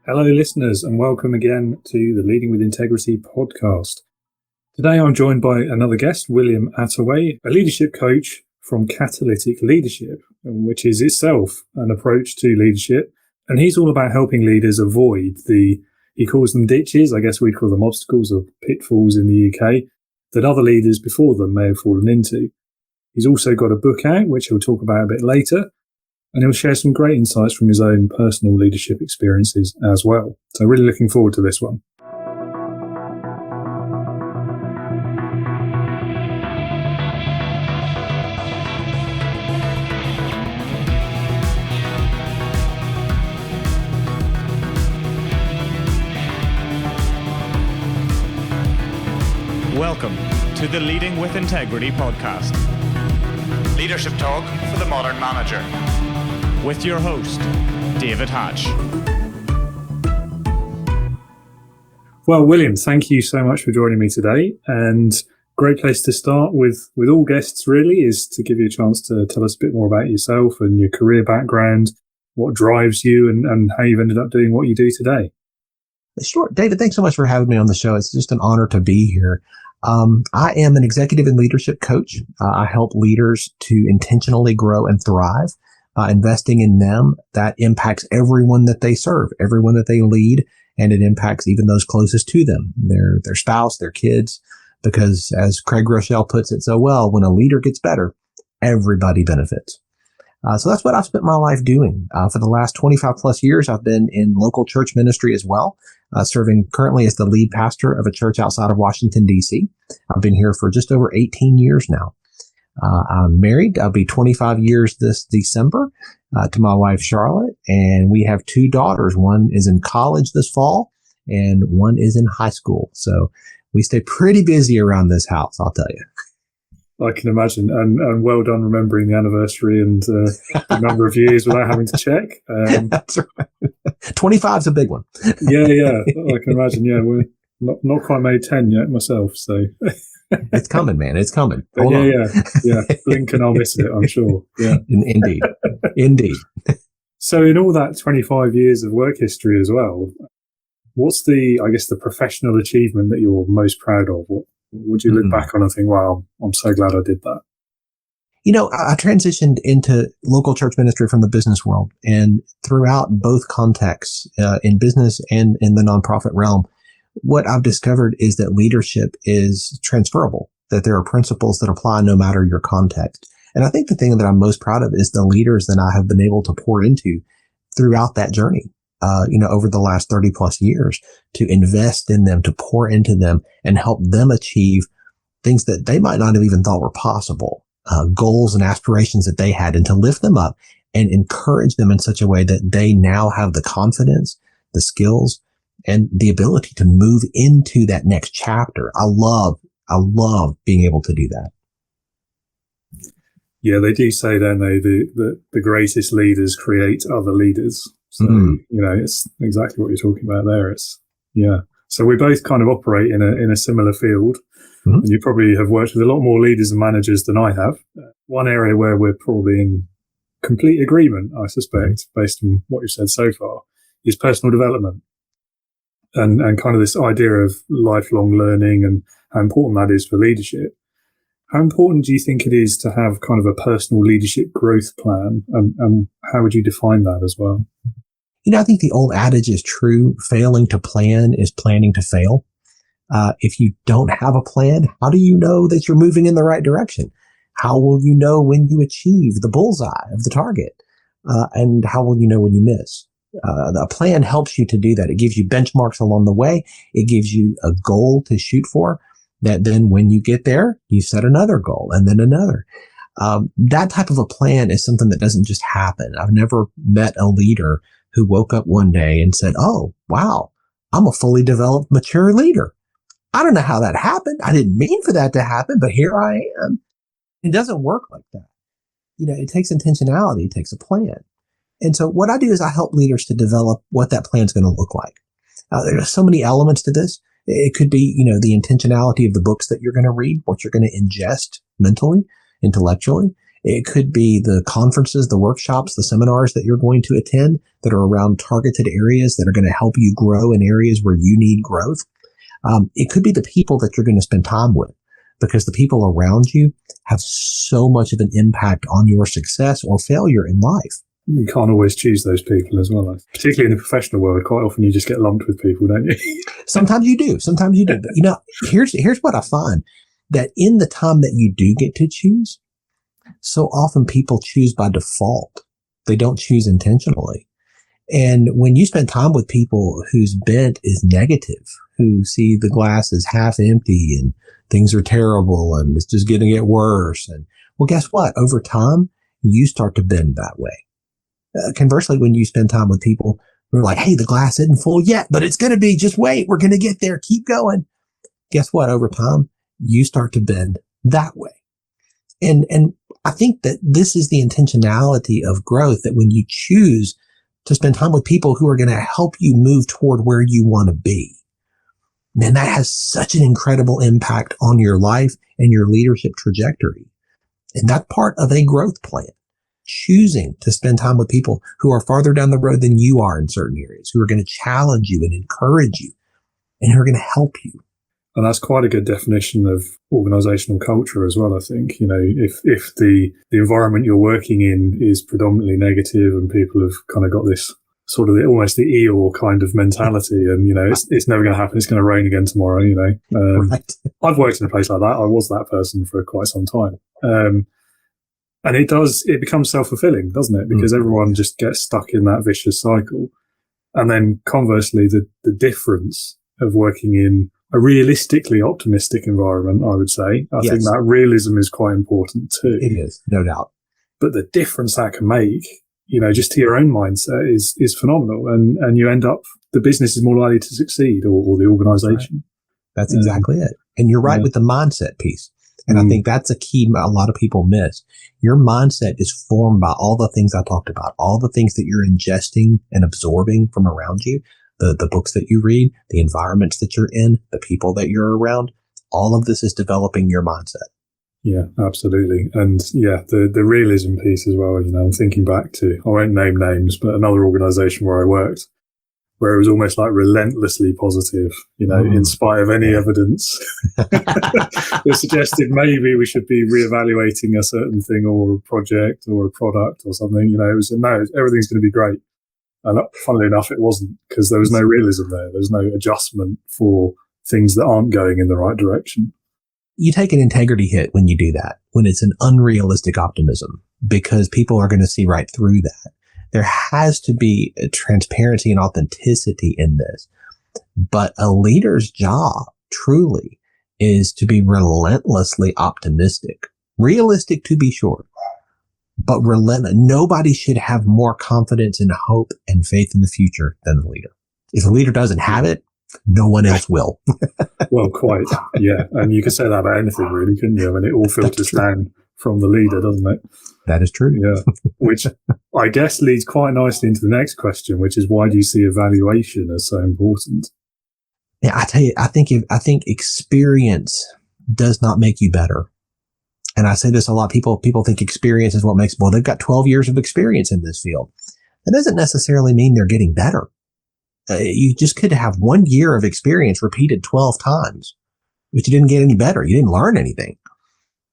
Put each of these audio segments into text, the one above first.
Hello, listeners, and welcome again to the Leading with Integrity podcast. Today, I'm joined by another guest, William Attaway, a leadership coach from Catalytic Leadership, which is itself an approach to leadership. And he's all about helping leaders avoid he calls them ditches, I guess we'd call them obstacles or pitfalls in the UK, that other leaders before them may have fallen into. He's also got a book out, which he'll talk about a bit later. And he'll share some great insights from his own personal leadership experiences as well. So really looking forward to this one. Welcome to the Leading with Integrity podcast. Leadership talk for the modern manager. With your host, David Hatch. Well, William, thank you so much for joining me today. And great place to start with all guests really is to give you a chance to tell us a bit more about yourself and your career background, what drives you and how you've ended up doing what you do today. Sure. David, thanks so much for having me on the show. It's just an honor to be here. I am an executive and leadership coach. I help leaders to intentionally grow and thrive. Investing in them, that impacts everyone that they serve, everyone that they lead, and it impacts even those closest to them, their spouse, their kids, because as Craig Rochelle puts it so well, when a leader gets better, everybody benefits. So that's what I've spent my life doing. For the last 25 plus years, I've been in local church ministry as well, serving currently as the lead pastor of a church outside of Washington, D.C. I've been here for just over 18 years now. I'm married. I'll be 25 years this December to my wife, Charlotte, and we have two daughters. One is in college this fall, and one is in high school. So we stay pretty busy around this house, I'll tell you. I can imagine. And well done remembering the anniversary and the number of years without having to check. That's right. 25 is a big one. Yeah. I can imagine. Yeah, we're not quite made 10 yet myself, so... It's coming, man. It's coming. Yeah. Blink and I'll miss it, I'm sure. Yeah. Indeed. So in all that 25 years of work history as well, what's the professional achievement that you're most proud of? What would you look back on and think, wow, I'm so glad I did that? You know, I transitioned into local church ministry from the business world, and throughout both contexts, in business and in the nonprofit realm, what I've discovered is that leadership is transferable, that there are principles that apply no matter your context. And I think the thing that I'm most proud of is the leaders that I have been able to pour into throughout that journey, over the last 30 plus years, to invest in them, to pour into them and help them achieve things that they might not have even thought were possible, goals and aspirations that they had, and to lift them up and encourage them in such a way that they now have the confidence, the skills, and the ability to move into that next chapter. I love being able to do that. Yeah, they do say, don't they, the greatest leaders create other leaders. So, it's exactly what you're talking about there. So we both kind of operate in a similar field. Mm-hmm. And you probably have worked with a lot more leaders and managers than I have. One area where we're probably in complete agreement, I suspect, based on what you've said so far, is personal development. And kind of this idea of lifelong learning and how important that is for leadership. How important do you think it is to have kind of a personal leadership growth plan? And how would you define that as well? I think the old adage is true. Failing to plan is planning to fail. If you don't have a plan, how do you know that you're moving in the right direction? How will you know when you achieve the bullseye of the target? And how will you know when you miss? A plan helps you to do that. It gives you benchmarks along the way. It gives you a goal to shoot for that then when you get there, you set another goal and then another. That type of a plan is something that doesn't just happen. I've never met a leader who woke up one day and said, oh, wow, I'm a fully developed, mature leader. I don't know how that happened. I didn't mean for that to happen, but here I am. It doesn't work like that. It takes intentionality. It takes a plan. And so what I do is I help leaders to develop what that plan is going to look like. There are so many elements to this. It could be, the intentionality of the books that you're going to read, what you're going to ingest mentally, intellectually. It could be the conferences, the workshops, the seminars that you're going to attend that are around targeted areas that are going to help you grow in areas where you need growth. It could be the people that you're going to spend time with, because the people around you have so much of an impact on your success or failure in life. You can't always choose those people as well. Particularly in the professional world, quite often you just get lumped with people, don't you? Sometimes you do. But, here's what I find, that in the time that you do get to choose, so often people choose by default. They don't choose intentionally. And when you spend time with people whose bent is negative, who see the glass as half empty and things are terrible and it's just going to get worse. And well, guess what? Over time, you start to bend that way. Conversely, when you spend time with people who are like, hey, the glass isn't full yet, but it's going to be, just wait, we're going to get there. Keep going. Guess what? Over time, you start to bend that way. And I think that this is the intentionality of growth, that when you choose to spend time with people who are going to help you move toward where you want to be, man, that has such an incredible impact on your life and your leadership trajectory. And that's part of a growth plan. Choosing to spend time with people who are farther down the road than you are in certain areas, who are going to challenge you and encourage you, and who are going to help you. And that's quite a good definition of organizational culture as well, I think. If the environment you're working in is predominantly negative and people have kind of got this sort of almost the Eeyore kind of mentality, and, it's never going to happen, it's going to rain again tomorrow, Right. I've worked in a place like that. I was that person for quite some time. And it becomes self-fulfilling, doesn't it? Because everyone just gets stuck in that vicious cycle. And then conversely, the difference of working in a realistically optimistic environment, I would say. I think that realism is quite important too. It is, no doubt. But the difference that can make, just to your own mindset is phenomenal. And you end up, the business is more likely to succeed, or the organization. Right. That's exactly it. And you're right with the mindset piece. And I think that's a key a lot of people miss. Your mindset is formed by all the things I talked about, all the things that you're ingesting and absorbing from around you, the books that you read, the environments that you're in, the people that you're around. All of this is developing your mindset. Yeah, absolutely. And the realism piece as well. I'm thinking back to, I won't name names, but another organization where I worked, where it was almost like relentlessly positive, in spite of any evidence that suggested maybe we should be reevaluating a certain thing or a project or a product or something. It was, no, everything's going to be great. And funnily enough, it wasn't, because there was no realism there. There's no adjustment for things that aren't going in the right direction. You take an integrity hit when you do that, when it's an unrealistic optimism, because people are going to see right through that. There has to be a transparency and authenticity in this. But a leader's job truly is to be relentlessly optimistic, realistic to be sure, but relentless. Nobody should have more confidence and hope and faith in the future than the leader. If a leader doesn't have it, no one else will. Well, quite. Yeah. And you can say that about anything, really, couldn't you? I mean, it all filters down from the leader, doesn't it? That is true. Yeah. Which I guess leads quite nicely into the next question, which is, why do you see evaluation as so important? Yeah, I tell you, I think experience does not make you better. And I say this a lot. People think experience is what makes, well, they've got 12 years of experience in this field. That doesn't necessarily mean they're getting better. You just could have 1 year of experience repeated 12 times, but you didn't get any better. You didn't learn anything.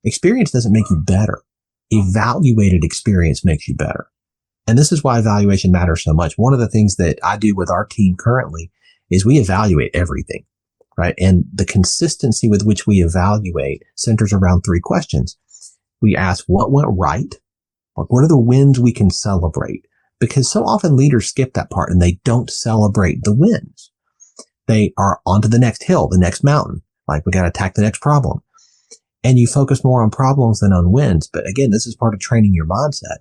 Experience doesn't make you better. Evaluated experience makes you better. And this is why evaluation matters so much. One of the things that I do with our team currently is we evaluate everything, right? And the consistency with which we evaluate centers around 3 questions. We ask what went right? What are the wins we can celebrate? Because so often leaders skip that part and they don't celebrate the wins. They are on to the next hill, the next mountain. Like, we got to attack the next problem. And you focus more on problems than on wins. But again, this is part of training your mindset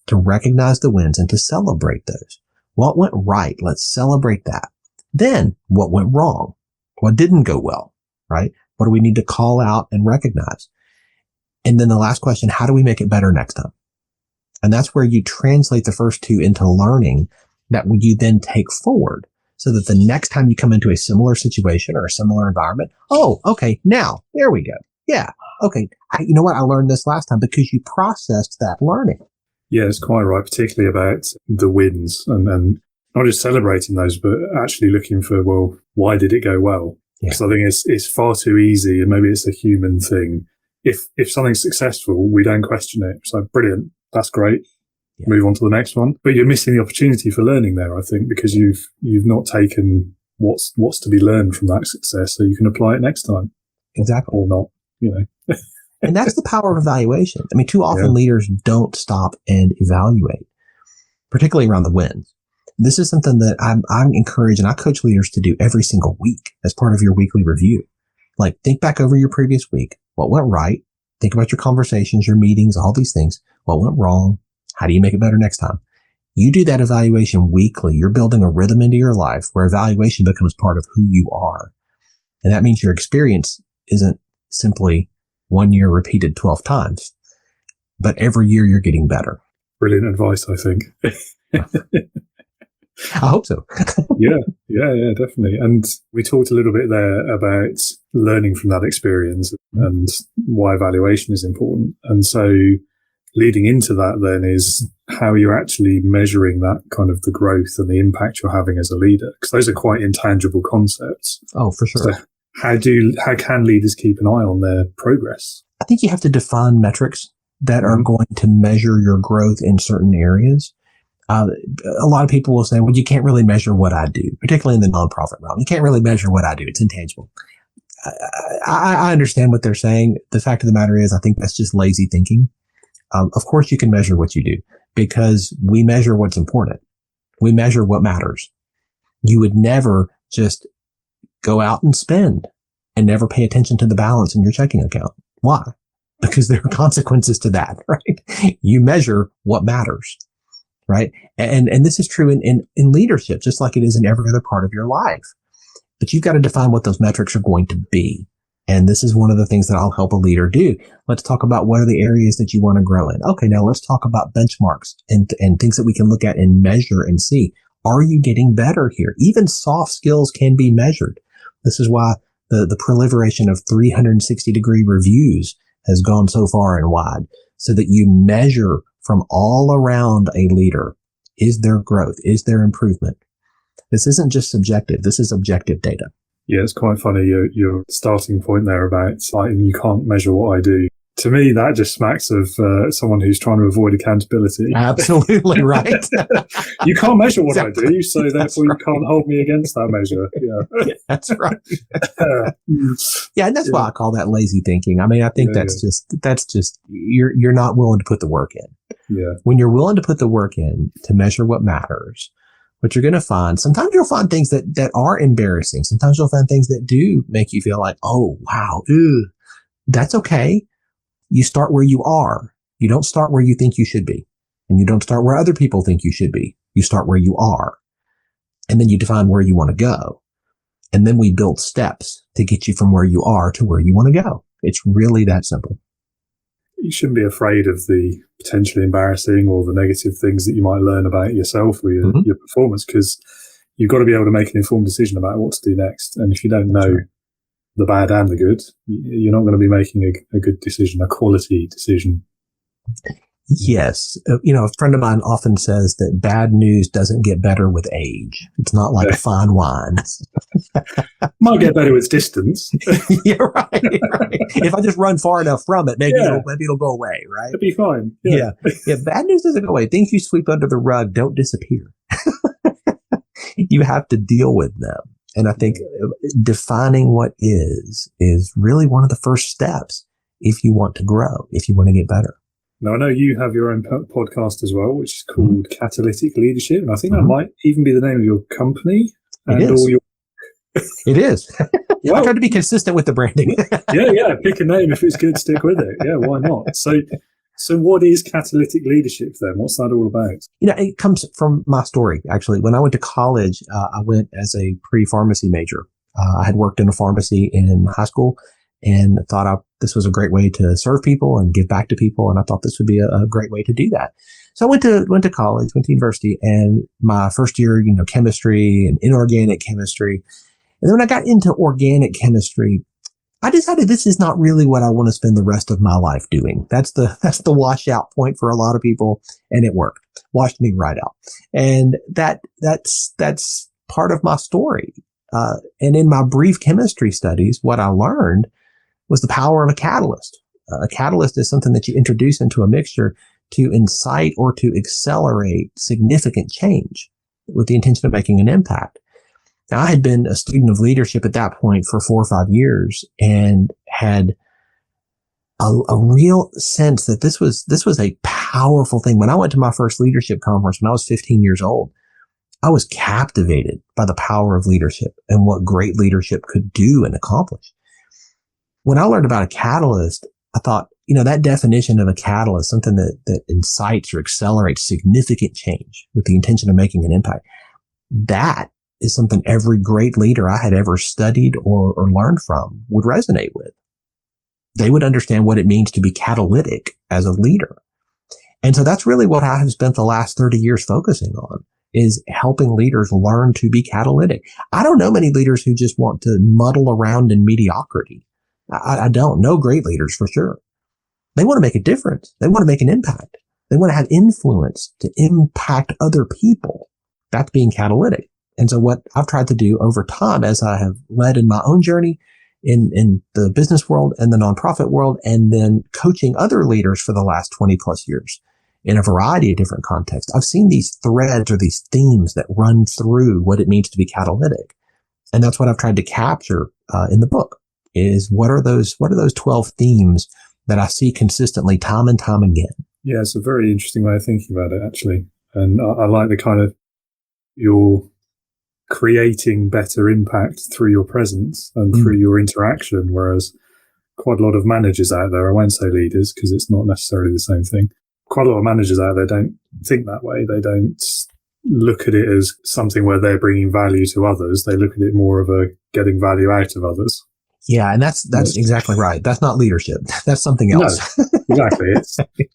to recognize the wins and to celebrate those. What went right? Let's celebrate that. Then what went wrong? What didn't go well, right? What do we need to call out and recognize? And then the last question, how do we make it better next time? And that's where you translate the first 2 into learning that you then take forward, so that the next time you come into a similar situation or a similar environment, oh, okay, now there we go. Yeah. Okay. You know what? I learned this last time because you processed that learning. Yeah, it's quite right, particularly about the wins and not just celebrating those, but actually looking for, well, why did it go well? Because I think it's far too easy, and maybe it's a human thing. If something's successful, we don't question it. It's like, brilliant, that's great. Yeah. Move on to the next one. But you're missing the opportunity for learning there, I think, because you've not taken what's to be learned from that success, so you can apply it next time. Exactly. Or not, you know. And that's the power of evaluation. I mean, too often leaders don't stop and evaluate, particularly around the wins. This is something that I'm encouraged, and I coach leaders to do every single week as part of your weekly review. Like, think back over your previous week. What went right? Think about your conversations, your meetings, all these things. What went wrong? How do you make it better next time? You do that evaluation weekly. You're building a rhythm into your life where evaluation becomes part of who you are. And that means your experience isn't simply 1 year repeated 12 times, but every year you're getting better. Brilliant advice, I think. I hope so. Yeah, definitely. And we talked a little bit there about learning from that experience and why evaluation is important. And so leading into that then is how you're actually measuring that kind of the growth and the impact you're having as a leader, because those are quite intangible concepts. Oh, for sure. So how can leaders keep an eye on their progress? I think you have to define metrics that are going to measure your growth in certain areas. A lot of people will say, well, you can't really measure what I do, particularly in the nonprofit realm. You can't really measure what I do. It's intangible. I understand what they're saying. The fact of the matter is, I think that's just lazy thinking. Of course you can measure what you do, because we measure what's important. We measure what matters. You would never just go out and spend and never pay attention to the balance in your checking account. Why? Because there are consequences to that, right? You measure what matters, right? And this is true in leadership, just like it is in every other part of your life. But you've got to define what those metrics are going to be. And this is one of the things that I'll help a leader do. Let's talk about what are the areas that you want to grow in. Okay, now let's talk about benchmarks and things that we can look at and measure and see. Are you getting better here? Even soft skills can be measured. This is why the proliferation of 360-degree reviews has gone so far and wide, so that you measure from all around a leader. Is there growth? Is there improvement? This isn't just subjective. This is objective data. Yeah, it's quite funny, your starting point there about like, you can't measure what I do. To me, that just smacks of someone who's trying to avoid accountability. Absolutely right. You can't measure what I do, so therefore you can't hold me against that measure. Yeah, that's right. Yeah, and that's why I call that lazy thinking. I mean, I think that's just you're not willing to put the work in. Yeah. When you're willing to put the work in to measure what matters, what you're going to find, sometimes you'll find things that are embarrassing. Sometimes you'll find things that do make you feel like, oh, wow, that's okay. You start where you are. You don't start where you think you should be. And you don't start where other people think you should be. You start where you are. And then you define where you want to go. And then we build steps to get you from where you are to where you want to go. It's really that simple. You shouldn't be afraid of the potentially embarrassing or the negative things that you might learn about yourself or your performance, because you've got to be able to make an informed decision about what to do next. And if you don't know the bad and the good, you're not going to be making a good decision, a quality decision. Yes. A friend of mine often says that bad news doesn't get better with age. It's not like fine wine. Might get better with distance. Yeah, right. If I just run far enough from it, maybe it'll go away, right? It'll be fine. Yeah. Bad news doesn't go away. Things you sweep under the rug don't disappear. You have to deal with them. And I think defining what is really one of the first steps if you want to grow, if you want to get better. Now, I know you have your own podcast as well, which is called Catalytic Leadership. And I think that might even be the name of your company. And it is. All your... It is. Well, I try to be consistent with the branding. Yeah. Pick a name. If it's good, stick with it. Yeah, why not? So what is Catalytic Leadership then? What's that all about? It comes from my story, actually. When I went to college, I went as a pre-pharmacy major. I had worked in a pharmacy in high school and thought this was a great way to serve people and give back to people. And I thought this would be a great way to do that. So I went to college, went to university, and my first year, chemistry and inorganic chemistry. And then when I got into organic chemistry, I decided this is not really what I want to spend the rest of my life doing. That's the washout point for a lot of people. And it worked. Washed me right out. And that's part of my story. And in my brief chemistry studies, what I learned was the power of a catalyst. A catalyst is something that you introduce into a mixture to incite or to accelerate significant change with the intention of making an impact. Now, I had been a student of leadership at that point for 4 or 5 years and had a real sense that this was a powerful thing. When I went to my first leadership conference when I was 15 years old, I was captivated by the power of leadership and what great leadership could do and accomplish. When I learned about a catalyst, I thought, that definition of a catalyst, something that incites or accelerates significant change with the intention of making an impact, that is something every great leader I had ever studied or learned from would resonate with. They would understand what it means to be catalytic as a leader. And so that's really what I have spent the last 30 years focusing on, is helping leaders learn to be catalytic. I don't know many leaders who just want to muddle around in mediocrity. I don't know great leaders for sure. They want to make a difference. They want to make an impact. They want to have influence to impact other people. That's being catalytic. And so what I've tried to do over time as I have led in my own journey in the business world and the nonprofit world, and then coaching other leaders for the last 20 plus years in a variety of different contexts, I've seen these threads or these themes that run through what it means to be catalytic. And that's what I've tried to capture in the book, is what are those 12 themes that I see consistently time and time again. Yeah, it's a very interesting way of thinking about it, actually. And I like the kind of, you're creating better impact through your presence and through your interaction, whereas quite a lot of managers out there, I won't say leaders because it's not necessarily the same thing, quite a lot of managers out there don't think that way. They don't look at it as something where they're bringing value to others. They look at it more of a getting value out of others. Yeah, and that's exactly right. That's not leadership. That's something else. No, exactly.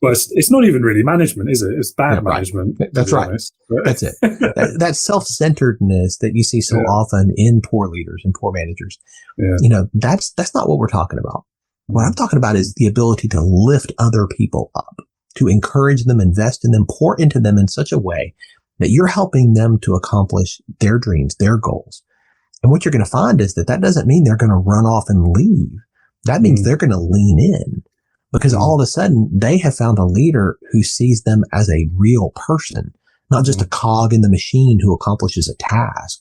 It's not even really management, is it? It's bad management. That's right. That's it. That self-centeredness that you see so often in poor leaders and poor managers. Yeah. That's not what we're talking about. What I'm talking about is the ability to lift other people up, to encourage them, invest in them, pour into them in such a way that you're helping them to accomplish their dreams, their goals. And what you're going to find is that doesn't mean they're going to run off and leave. That means they're going to lean in, because all of a sudden they have found a leader who sees them as a real person, not just a cog in the machine who accomplishes a task,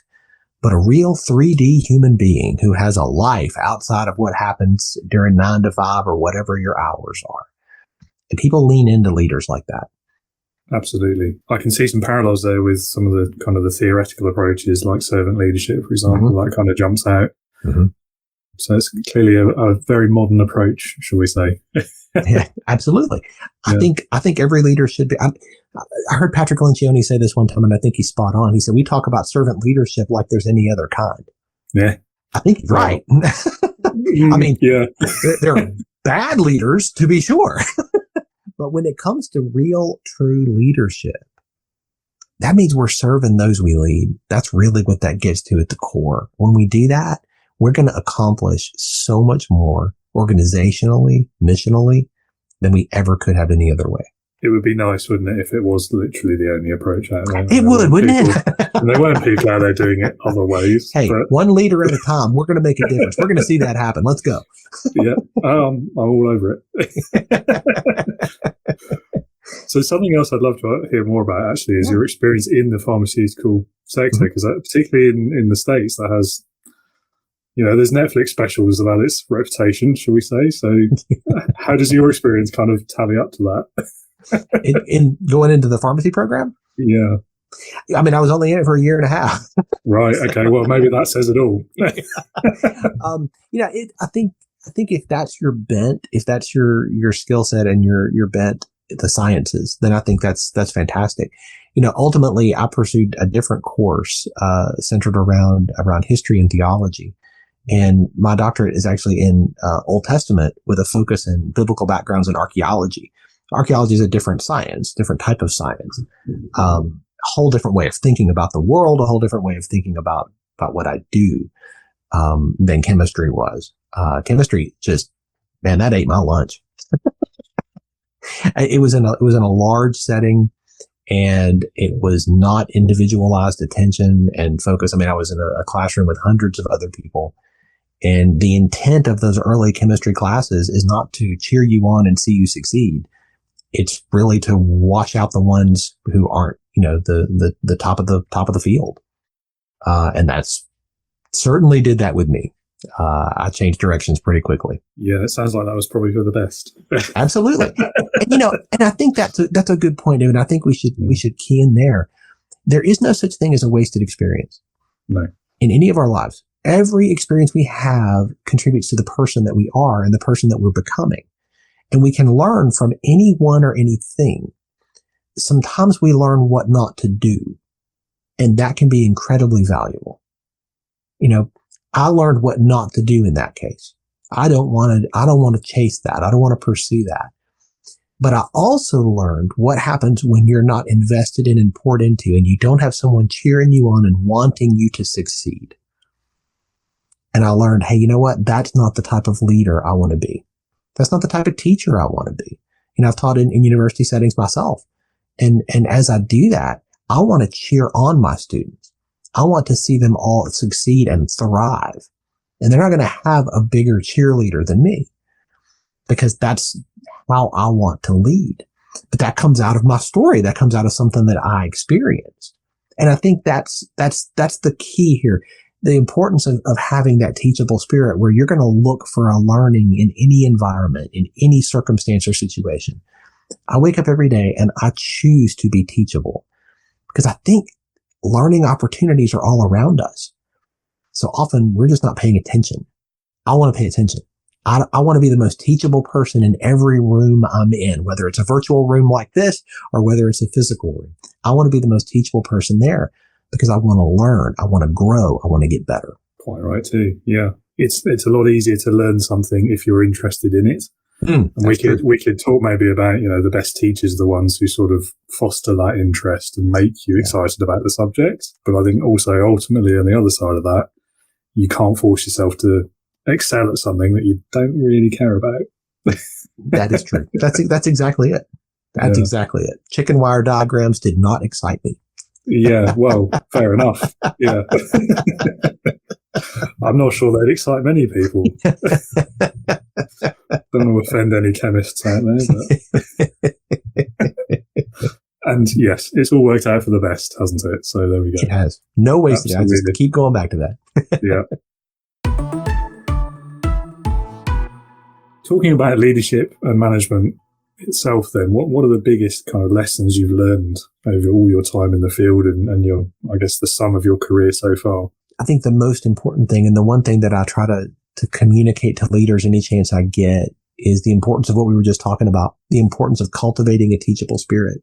but a real 3D human being who has a life outside of what happens during 9 to 5 or whatever your hours are. And people lean into leaders like that. Absolutely. I can see some parallels there with some of the kind of the theoretical approaches like servant leadership, for example, that kind of jumps out. So it's clearly a very modern approach, shall we say. Yeah, absolutely. I think every leader should be. I heard Patrick Lencioni say this one time, and I think he's spot on. He said, we talk about servant leadership like there's any other kind. Yeah. I think he's right. I mean, there are bad leaders, to be sure. But when it comes to real, true leadership, that means we're serving those we lead. That's really what that gets to at the core. When we do that, we're going to accomplish so much more organizationally, missionally, than we ever could have any other way. It would be nice, wouldn't it, if it was literally the only approach out there? It would, wouldn't it? And there weren't people out there doing it other ways. Hey, one leader at a time. We're going to make a difference. We're going to see that happen. Let's go. Yeah, I'm all over it. So something else I'd love to hear more about, actually, is your experience in the pharmaceutical sector, because particularly in the States, that has, there's Netflix specials about its reputation, shall we say. So how does your experience kind of tally up to that? in going into the pharmacy program? Yeah. I mean, I was only in it for a year and a half. Right. Okay. Well, maybe that says it all. I think if that's your bent, if that's your skill set and your bent, the sciences, then I think that's fantastic. Ultimately, I pursued a different course centered around history and theology. And my doctorate is actually in Old Testament with a focus in biblical backgrounds and archaeology. Archaeology is a different science, different type of science, a whole different way of thinking about the world, a whole different way of thinking about what I do than chemistry was. chemistry man, that ate my lunch. It was in a large setting, and it was not individualized attention and focus. I mean, I was in a classroom with hundreds of other people, and the intent of those early chemistry classes is not to cheer you on and see you succeed. It's really to wash out the ones who aren't, the top of the field. And that's certainly did that with me. I changed directions pretty quickly. Yeah, it sounds like that was probably for the best. Absolutely. And I think that's a good point, David. I think we should key in there. There is no such thing as a wasted experience. No. In any of our lives. Every experience we have contributes to the person that we are and the person that we're becoming. And we can learn from anyone or anything. Sometimes we learn what not to do. And that can be incredibly valuable. I learned what not to do in that case. I don't want to chase that. I don't want to pursue that. But I also learned what happens when you're not invested in and poured into, and you don't have someone cheering you on and wanting you to succeed. And I learned, hey, you know what? That's not the type of leader I want to be. That's not the type of teacher I want to be. I've taught in university settings myself. And as I do that, I want to cheer on my students. I want to see them all succeed and thrive. And they're not going to have a bigger cheerleader than me, because that's how I want to lead. But that comes out of my story. That comes out of something that I experienced. And I think that's the key here. The importance of having that teachable spirit, where you're going to look for a learning in any environment, in any circumstance or situation. I wake up every day and I choose to be teachable, because I think learning opportunities are all around us. So often we're just not paying attention. I want to pay attention. I want to be the most teachable person in every room I'm in, whether it's a virtual room like this or whether it's a physical room. I want to be the most teachable person there, because I want to learn. I want to grow. I want to get better. Quite right too. Yeah. It's a lot easier to learn something if you're interested in it. And we could talk maybe about, the best teachers are the ones who sort of foster that interest and make you excited about the subject. But I think also ultimately on the other side of that, you can't force yourself to excel at something that you don't really care about. That is true. That's exactly it. That's exactly it. Chicken wire diagrams did not excite me. Yeah, well, fair enough. Yeah. I'm not sure they'd excite many people. Don't want to offend any chemists out there. But. And yes, it's all worked out for the best, hasn't it? So there we go. It has. No wasted. I just keep going back to that. Yeah. Talking about leadership and management itself, then, what are the biggest kind of lessons you've learned over all your time in the field and your, I guess, the sum of your career so far? I think the most important thing, and the one thing that I try to communicate to leaders any chance I get, is the importance of what we were just talking about, the importance of cultivating a teachable spirit.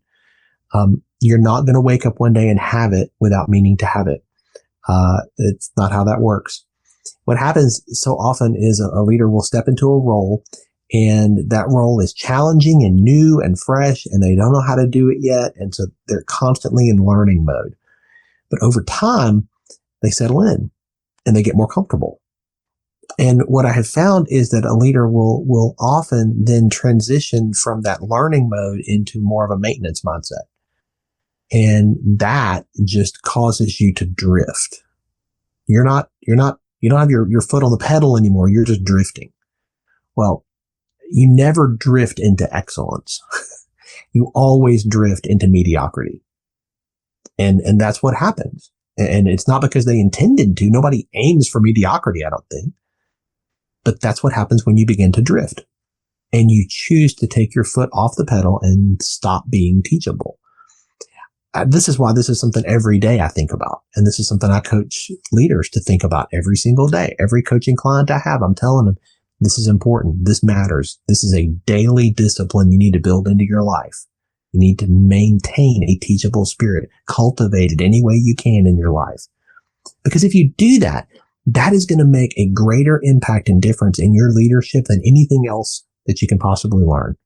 You're not going to wake up one day and have it without meaning to have it. It's not how that works. What happens so often is a leader will step into a role, and that role is challenging and new and fresh, and they don't know how to do it yet. And so they're constantly in learning mode. But over time, they settle in and they get more comfortable. And what I have found is that a leader will often then transition from that learning mode into more of a maintenance mindset. And that just causes you to drift. You don't have your foot on the pedal anymore. You're just drifting. Well, you never drift into excellence. You always drift into mediocrity. And that's what happens. And it's not because they intended to. Nobody aims for mediocrity, I don't think. But that's what happens when you begin to drift and you choose to take your foot off the pedal and stop being teachable. This is why this is something every day I think about. And this is something I coach leaders to think about every single day. Every coaching client I have, I'm telling them, this is important. This matters. This is a daily discipline you need to build into your life. You need to maintain a teachable spirit, cultivate it any way you can in your life. Because if you do that, that is going to make a greater impact and difference in your leadership than anything else that you can possibly learn.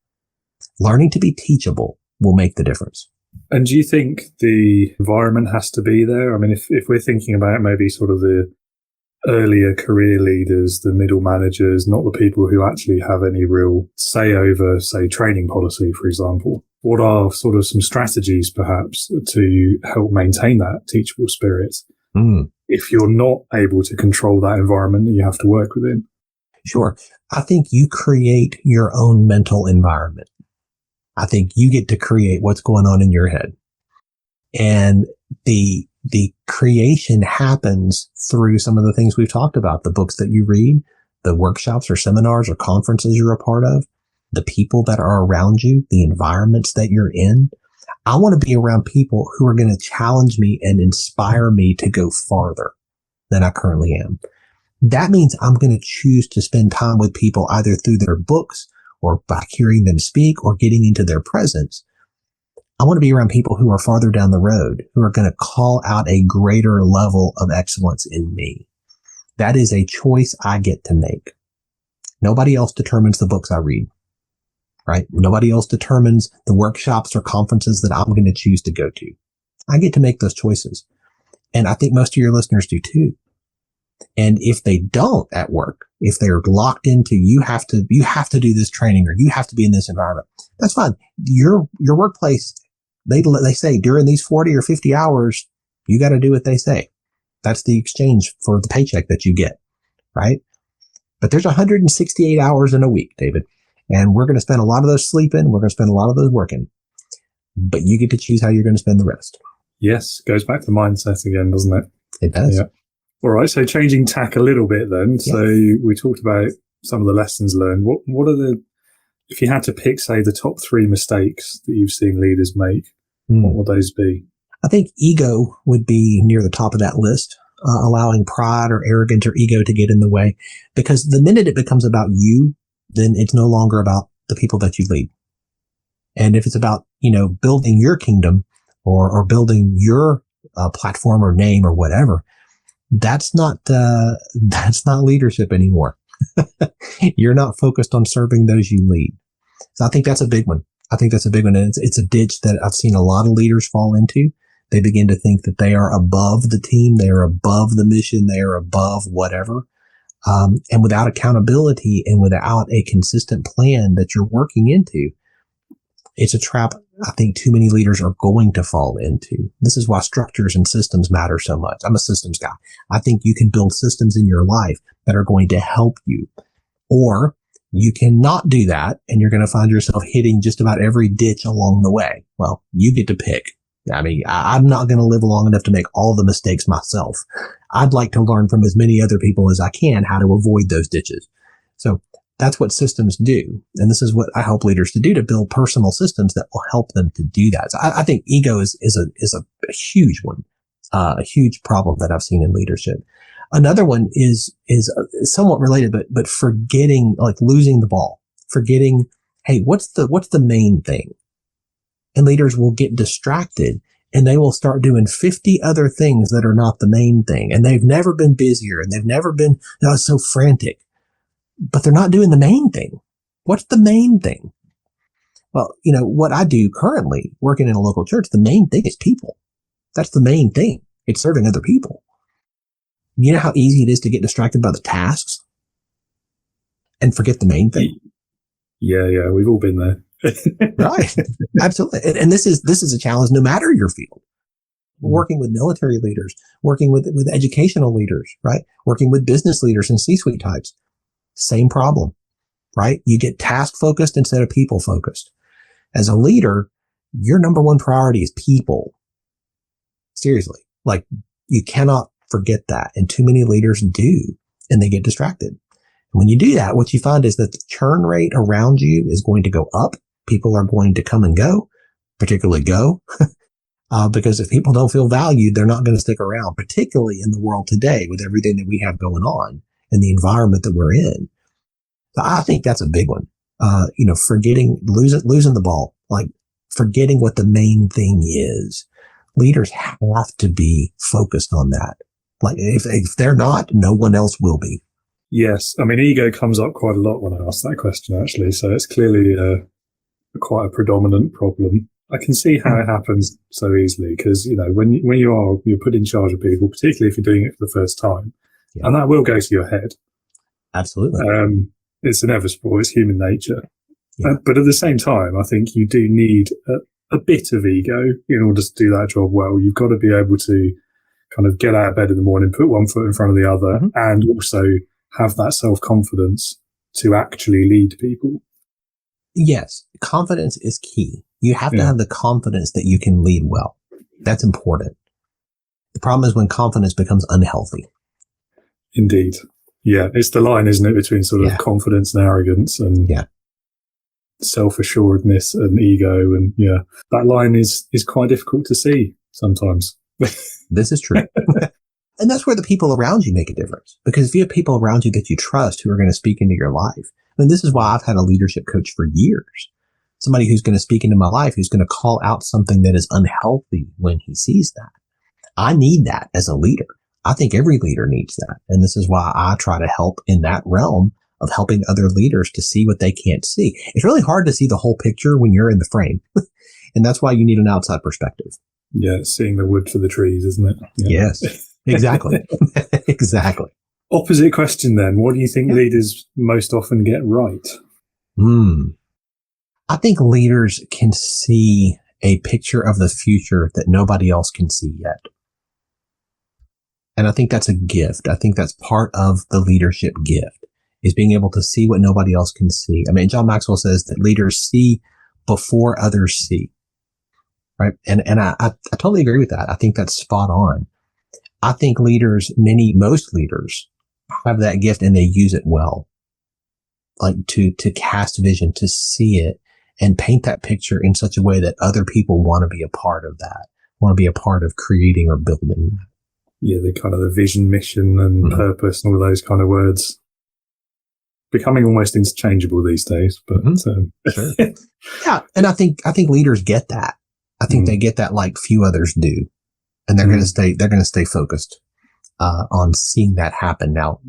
Learning to be teachable will make the difference. And do you think the environment has to be there? I mean, if we're thinking about maybe sort of the earlier career leaders, the middle managers, not the people who actually have any real say over, say, training policy, for example? What are sort of some strategies, perhaps, to help maintain that teachable spirit if you're not able to control that environment that you have to work within? Sure. I think you create your own mental environment. I think you get to create what's going on in your head. And the creation happens through some of the things we've talked about, the books that you read, the workshops or seminars or conferences you're a part of, the people that are around you, the environments that you're in. I want to be around people who are going to challenge me and inspire me to go farther than I currently am. That means I'm going to choose to spend time with people either through their books or by hearing them speak or getting into their presence. I want to be around people who are farther down the road, who are going to call out a greater level of excellence in me. That is a choice I get to make. Nobody else determines the books I read, right? Nobody else determines the workshops or conferences that I'm going to choose to go to. I get to make those choices. And I think most of your listeners do too. And if they don't at work, if they're locked into, you have to do this training or you have to be in this environment, that's fine. Your workplace, they say during these 40 or 50 hours, you got to do what they say. That's the exchange for the paycheck that you get, right? But there's 168 hours in a week, David, and we're going to spend a lot of those sleeping. We're going to spend a lot of those working, but you get to choose how you're going to spend the rest. Yes. Goes back to mindset again, doesn't it? It does. Yeah. All right. So changing tack a little bit then. So we talked about some of the lessons learned. What are if you had to pick, say, the top 3 mistakes that you've seen leaders make, what would those be? I think ego would be near the top of that list, allowing pride or arrogance or ego to get in the way. Because the minute it becomes about you, then it's no longer about the people that you lead. And if it's about, building your kingdom or building your platform or name or whatever, that's not leadership anymore. You're not focused on serving those you lead. So I think that's a big one. And it's a ditch that I've seen a lot of leaders fall into. They begin to think that they are above the team. They are above the mission. They are above whatever. And without accountability and without a consistent plan that you're working into, it's a trap I think too many leaders are going to fall into. This is why structures and systems matter so much. I'm a systems guy. I think you can build systems in your life that are going to help you. Or you cannot do that, and you're going to find yourself hitting just about every ditch along the way. Well, you get to pick. I mean, I'm not going to live long enough to make all the mistakes myself. I'd like to learn from as many other people as I can how to avoid those ditches. So that's what systems do. And this is what I help leaders to do, to build personal systems that will help them to do that. So I think ego is a huge one, a huge problem that I've seen in leadership. Another one is somewhat related, but forgetting, like losing the ball, forgetting, hey, what's the main thing? And leaders will get distracted and they will start doing 50 other things that are not the main thing. And they've never been busier and they've never been so frantic, but they're not doing the main thing. What's the main thing? Well, what I do currently working in a local church, the main thing is people. That's the main thing. It's serving other people. You know how easy it is to get distracted by the tasks and forget the main thing? Yeah. We've all been there. Right. Absolutely. And this is a challenge no matter your field. Working with military leaders, working with educational leaders, right? Working with business leaders and C-suite types. Same problem, right? You get task focused instead of people focused. As a leader, your number one priority is people. Seriously. Like, you cannot forget that. And too many leaders do, and they get distracted. And when you do that, what you find is that the churn rate around you is going to go up. People are going to come and go, particularly go, because if people don't feel valued, they're not going to stick around, particularly in the world today with everything that we have going on and the environment that we're in. So I think that's a big one. Forgetting, losing the ball, like forgetting what the main thing is. Leaders have to be focused on that. Like if they're not, no one else will be. Yes. I mean, ego comes up quite a lot when I ask that question, actually. So it's clearly quite a predominant problem. I can see how it happens so easily because, when you're put in charge of people, particularly if you're doing it for the first time, Yeah. And that will go to your head. Absolutely. It's inevitable. It's human nature. Yeah. But at the same time, I think you do need a bit of ego in order to do that job well. You've got to be able to kind of get out of bed in the morning, put one foot in front of the other, Mm-hmm. and also have that self-confidence to actually lead people. Yes, confidence is key. You have to have the confidence that you can lead well. That's important. The problem is when confidence becomes unhealthy. Indeed. Yeah, it's the line, isn't it, between sort of confidence and arrogance and self-assuredness and ego. And that line is quite difficult to see sometimes. This is true. And that's where the people around you make a difference. Because if you have people around you that you trust who are going to speak into your life, I mean, this is why I've had a leadership coach for years. Somebody who's going to speak into my life, who's going to call out something that is unhealthy when he sees that. I need that as a leader. I think every leader needs that. And this is why I try to help in that realm of helping other leaders to see what they can't see. It's really hard to see the whole picture when you're in the frame. And that's why you need an outside perspective. Yeah, seeing the wood for the trees, isn't it? Yeah. Yes, exactly. Exactly. Opposite question then. What do you think leaders most often get right? I think leaders can see a picture of the future that nobody else can see yet. And I think that's a gift. I think that's part of the leadership gift, is being able to see what nobody else can see. I mean, John Maxwell says that leaders see before others see. Right. And I totally agree with that. I think that's spot on. I think most leaders have that gift and they use it well. Like to cast vision, to see it and paint that picture in such a way that other people want to be a part of that, want to be a part of creating or building that. Yeah, the kind of the vision, mission and purpose and all those kind of words. Becoming almost interchangeable these days, but sure. Yeah. And I think leaders get that. I think they get that like few others do. And they're going to stay focused, on seeing that happen. Now,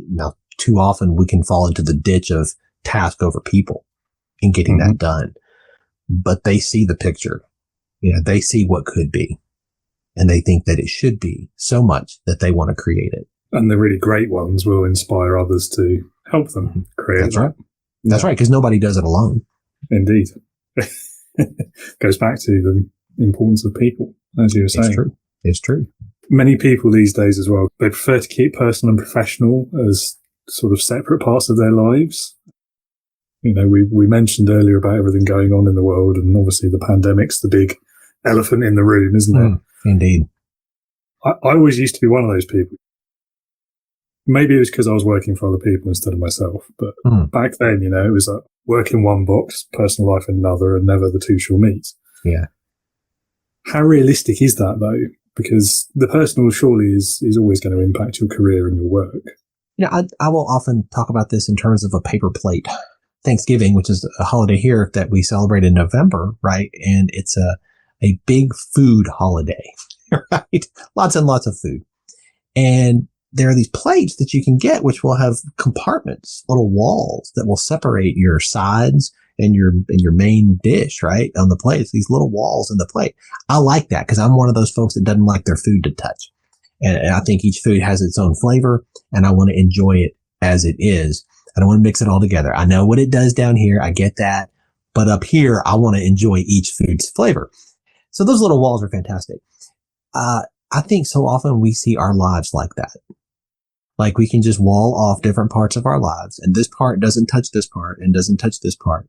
too often we can fall into the ditch of task over people and getting that done, but they see the picture. They see what could be and they think that it should be so much that they want to create it. And the really great ones will inspire others to help them create. That's right. That's right. Because nobody does it alone. Indeed. Goes back to the importance of people, as you were saying. It's true. Many people these days as well, they prefer to keep personal and professional as sort of separate parts of their lives. We mentioned earlier about everything going on in the world, and obviously the pandemic's the big elephant in the room, isn't it? Indeed. I always used to be one of those people. Maybe it was because I was working for other people instead of myself, but back then, it was like work in one box, personal life in another, and never the two shall meet. Yeah. How realistic is that, though? Because the personal surely is always going to impact your career and your work. I will often talk about this in terms of a paper plate. Thanksgiving, which is a holiday here that we celebrate in November, right? And it's a big food holiday, right? Lots and lots of food. And there are these plates that you can get, which will have compartments, little walls that will separate your sides and your main dish, right? On the plate, it's these little walls in the plate. I like that because I'm one of those folks that doesn't like their food to touch. And I think each food has its own flavor and I want to enjoy it as it is. I don't want to mix it all together. I know what it does down here. I get that. But up here, I want to enjoy each food's flavor. So those little walls are fantastic. I think so often we see our lives like that. Like we can just wall off different parts of our lives and this part doesn't touch this part and doesn't touch this part.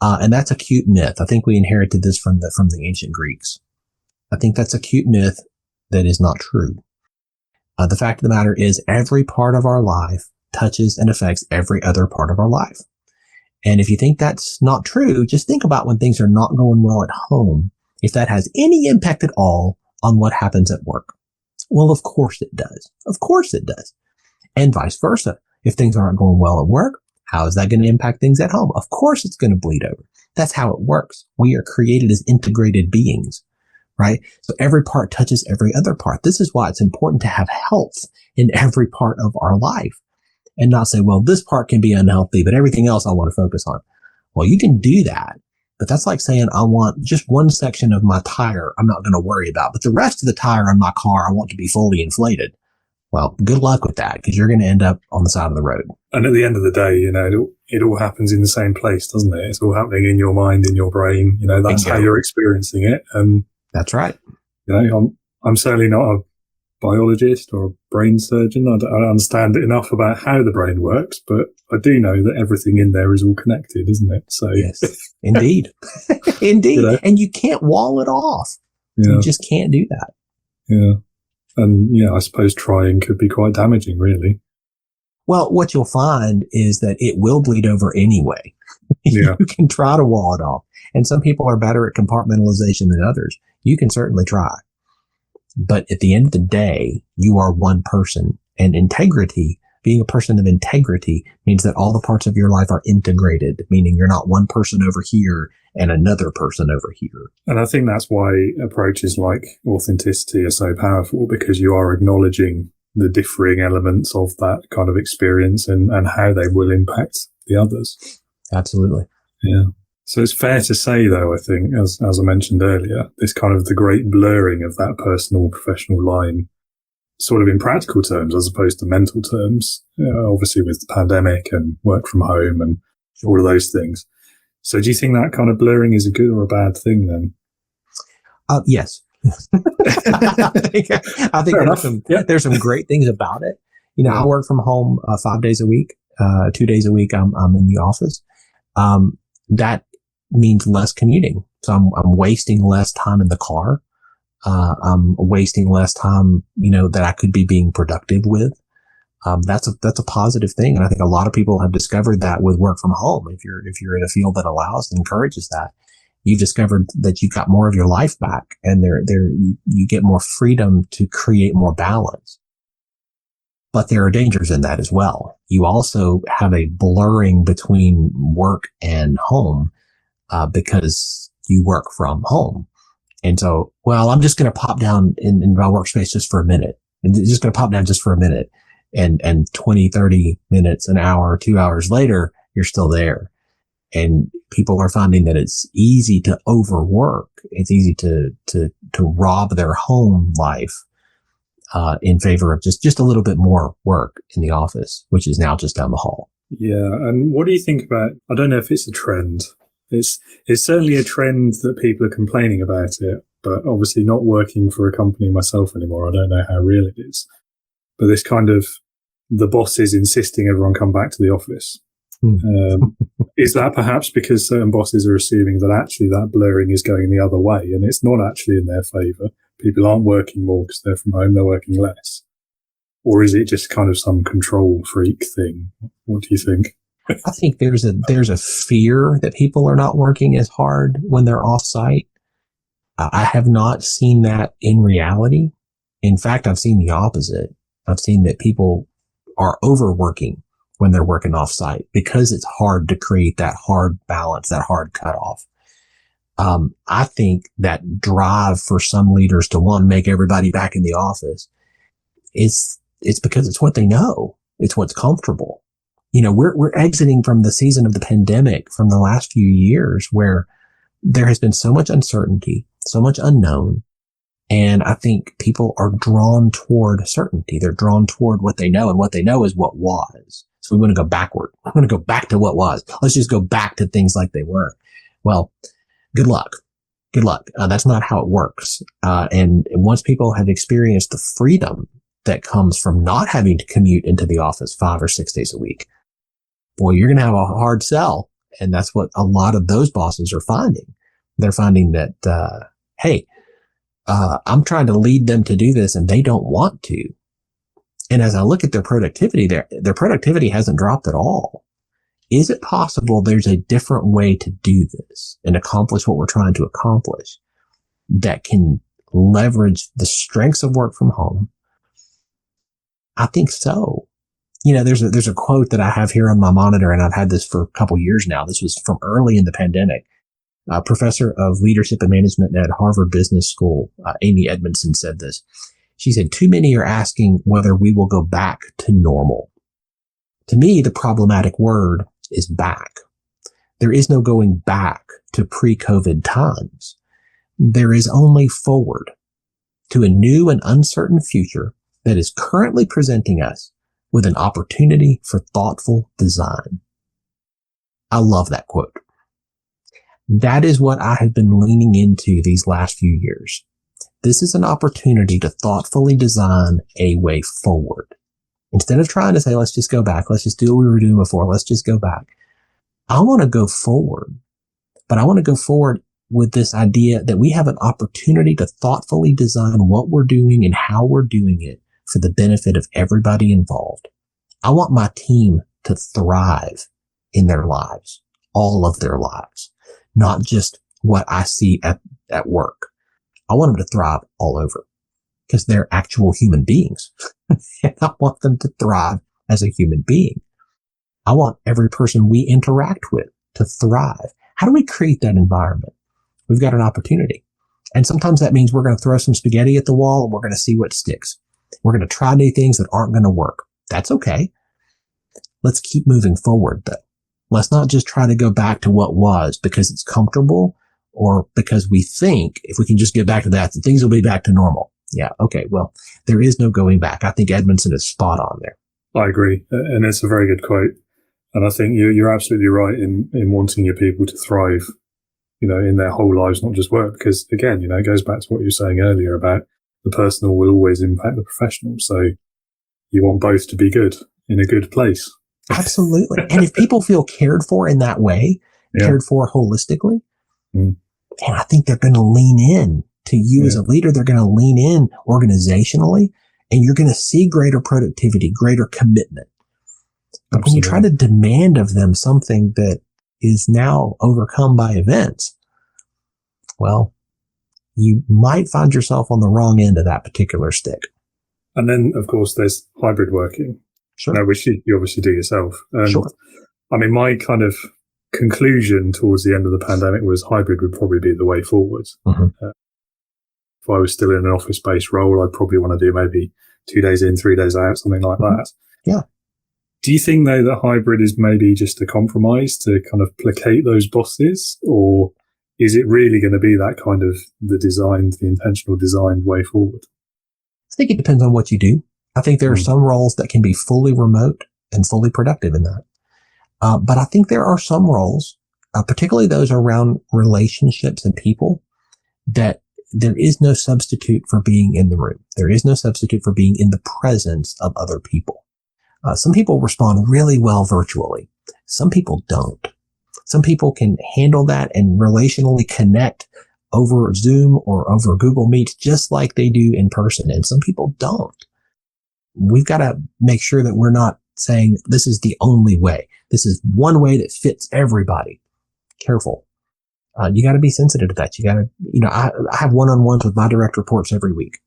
And that's a cute myth. I think we inherited this from the ancient Greeks. I think that's a cute myth that is not true. The fact of the matter is every part of our life touches and affects every other part of our life. And if you think that's not true, just think about when things are not going well at home, if that has any impact at all on what happens at work. Well, of course it does. Of course it does. And vice versa. If things aren't going well at work, how is that going to impact things at home? Of course it's going to bleed over. That's how it works. We are created as integrated beings, right? So every part touches every other part. This is why it's important to have health in every part of our life and not say, well, this part can be unhealthy, but everything else I want to focus on. Well, you can do that, but that's like saying I want just one section of my tire I'm not going to worry about, but the rest of the tire on my car I want to be fully inflated. Well, good luck with that, because you're going to end up on the side of the road. And at the end of the day, it all happens in the same place, doesn't it? It's all happening in your mind, in your brain. That's how you're experiencing it. And that's right. I'm certainly not a biologist or a brain surgeon. I don't understand enough about how the brain works, but I do know that everything in there is all connected, isn't it? So yes, indeed. Indeed. And you can't wall it off. You just can't do that. Yeah. And I suppose trying could be quite damaging, really. Well, what you'll find is that it will bleed over anyway. Yeah. You can try to wall it off. And some people are better at compartmentalization than others. You can certainly try. But at the end of the day, you are one person. And integrity, being a person of integrity, means that all the parts of your life are integrated, meaning you're not one person over here and another person over here. And I think that's why approaches like authenticity are so powerful, because you are acknowledging the differing elements of that kind of experience and how they will impact the others. Absolutely. Yeah. So it's fair to say, though, I think, as I mentioned earlier, this kind of the great blurring of that personal professional line, sort of in practical terms as opposed to mental terms, obviously with the pandemic and work from home and all of those things. So do you think that kind of blurring is a good or a bad thing then? Yes. I think there's some great things about it. I work from home 5 days a week. 2 days a week I'm in the office. That means less commuting. So I'm wasting less time in the car. I'm wasting less time, that I could be being productive with. That's a positive thing. And I think a lot of people have discovered that with work from home. If you're in a field that allows and encourages that, you've discovered that you've got more of your life back, and you get more freedom to create more balance. But there are dangers in that as well. You also have a blurring between work and home, because you work from home. And so, I'm just going to pop down in my workspace just for a minute, and just going to pop down just for a minute. And 20, 30 minutes, an hour, 2 hours later, you're still there. And people are finding that it's easy to overwork. It's easy to rob their home life, in favor of just a little bit more work in the office, which is now just down the hall. Yeah. And what do you think about, I don't know if it's a trend. It's certainly a trend that people are complaining about it, but obviously not working for a company myself anymore. I don't know how real it is, but this kind of the bosses insisting everyone come back to the office. Is that perhaps because certain bosses are assuming that actually that blurring is going the other way and it's not actually in their favor? People aren't working more because they're from home, they're working less. Or is it just kind of some control freak thing? What do you think? I think there's a fear that people are not working as hard when they're off site. I have not seen that in reality. In fact, I've seen the opposite. I've seen that people are overworking when they're working off site because it's hard to create that hard balance, that hard cutoff. I think that drive for some leaders to want to make everybody back in the office it's because it's what they know. It's what's comfortable. We're exiting from the season of the pandemic from the last few years where there has been so much uncertainty, so much unknown. And I think people are drawn toward certainty. They're drawn toward what they know, and what they know is what was. So we want to go backward. We want to go back to what was. Let's just go back to things like they were. Well, good luck. Good luck. That's not how it works. And once people have experienced the freedom that comes from not having to commute into the office 5 or 6 days a week, boy, you're going to have a hard sell. And that's what a lot of those bosses are finding. They're finding that, hey, I'm trying to lead them to do this and they don't want to. And as I look at their productivity, their productivity hasn't dropped at all. Is it possible there's a different way to do this and accomplish what we're trying to accomplish that can leverage the strengths of work from home? I think so. There's a quote that I have here on my monitor, and I've had this for a couple years now. This was from early in the pandemic. Professor of leadership and management at Harvard Business School, Amy Edmondson, said this. She said, "Too many are asking whether we will go back to normal. To me, the problematic word is back. There is no going back to pre-COVID times. There is only forward to a new and uncertain future that is currently presenting us with an opportunity for thoughtful design. I love that quote. That is what I have been leaning into these last few years. This is an opportunity to thoughtfully design a way forward. Instead of trying to say, let's just go back, let's just do what we were doing before, let's just go back. I want to go forward, but I want to go forward with this idea that we have an opportunity to thoughtfully design what we're doing and how we're doing it for the benefit of everybody involved. I want my team to thrive in their lives, all of their lives, not just what I see at work. I want them to thrive all over because they're actual human beings. And I want them to thrive as a human being. I want every person we interact with to thrive. How do we create that environment? We've got an opportunity. And sometimes that means we're going to throw some spaghetti at the wall and we're going to see what sticks. We're going to try new things that aren't going to work. That's okay. Let's keep moving forward though. Let's not just try to go back to what was because it's comfortable or because we think if we can just get back to that, then things will be back to normal. Yeah. Okay. Well, there is no going back. I think Edmondson is spot on there. I agree. And it's a very good quote. And I think you're absolutely right in wanting your people to thrive, in their whole lives, not just work. Because again, it goes back to what you were saying earlier about the personal will always impact the professional. So you want both to be good in a good place. Absolutely. And if people feel cared for in that way, cared for holistically, and I think they're going to lean in to you as a leader. They're going to lean in organizationally, and you're going to see greater productivity, greater commitment. But when you try to demand of them something that is now overcome by events, well, you might find yourself on the wrong end of that particular stick. And then, of course, there's hybrid working. Sure. Which you obviously do yourself. And sure. I mean, my kind of conclusion towards the end of the pandemic was hybrid would probably be the way forward. If I was still in an office-based role, I'd probably want to do maybe 2 days in, 3 days out, something like that. Yeah. Do you think, though, that hybrid is maybe just a compromise to kind of placate those bosses? Or is it really going to be that kind of the intentional designed way forward? I think it depends on what you do. I think there are some roles that can be fully remote and fully productive in that. But I think there are some roles, particularly those around relationships and people, that there is no substitute for being in the room. There is no substitute for being in the presence of other people. Some people respond really well virtually. Some people don't. Some people can handle that and relationally connect over Zoom or over Google Meet just like they do in person. And some people don't. We've got to make sure that we're not saying this is the only way. This is one way that fits everybody. Careful. You got to be sensitive to that. You got to, I have one-on-ones with my direct reports every week.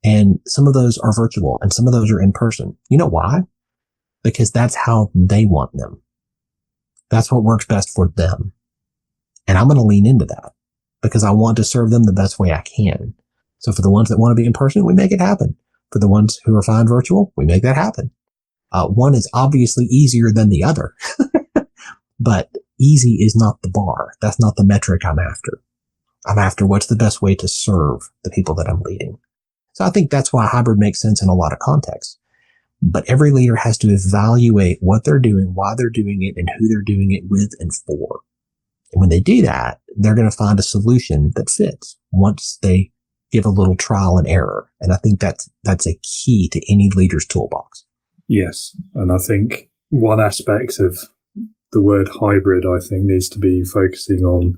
And some of those are virtual and some of those are in person. You know why? Because that's how they want them. That's what works best for them. And I'm going to lean into that because I want to serve them the best way I can. So for the ones that want to be in person, we make it happen. For the ones who are fine virtual, we make that happen. One is obviously easier than the other, but easy is not the bar. That's not the metric I'm after. I'm after what's the best way to serve the people that I'm leading. So I think that's why hybrid makes sense in a lot of contexts. But every leader has to evaluate what they're doing, why they're doing it, and who they're doing it with and for. And when they do that, they're going to find a solution that fits once they give a little trial and error. And I think that's a key to any leader's toolbox. Yes. And I think one aspect of the word hybrid, I think, needs to be focusing on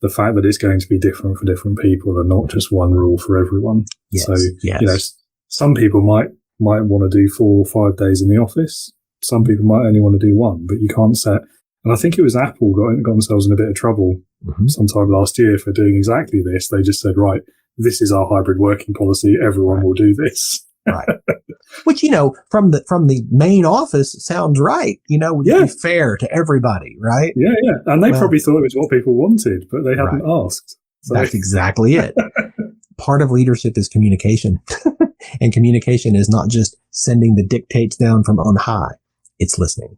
the fact that it's going to be different for different people and not just one rule for everyone. Yes, so, yes. Some people might want to do 4 or 5 days in the office. Some people might only want to do one, but you can't set. And I think it was Apple got themselves in a bit of trouble sometime last year for doing exactly this. They just said, right, this is our hybrid working policy. Everyone will do this. Right. Which, from the main office sounds right. Would be fair to everybody, right? Yeah, yeah. And they probably thought it was what people wanted, but they hadn't asked. So. That's exactly it. Part of leadership is communication. And communication is not just sending the dictates down from on high. It's listening.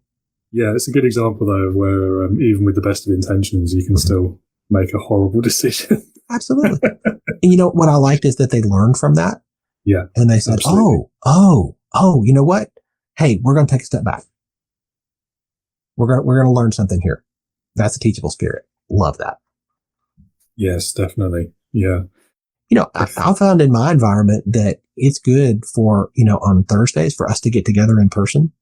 Yeah, it's a good example, though, of where even with the best of intentions, you can still make a horrible decision. Absolutely. And what I liked is that they learned from that. Yeah. And they said, absolutely. you know what? Hey, we're going to take a step back. We're going to learn something here. That's a teachable spirit. Love that. Yes, definitely. Yeah. You know, I found in my environment that it's good for, you know, on Thursdays for us to get together in person,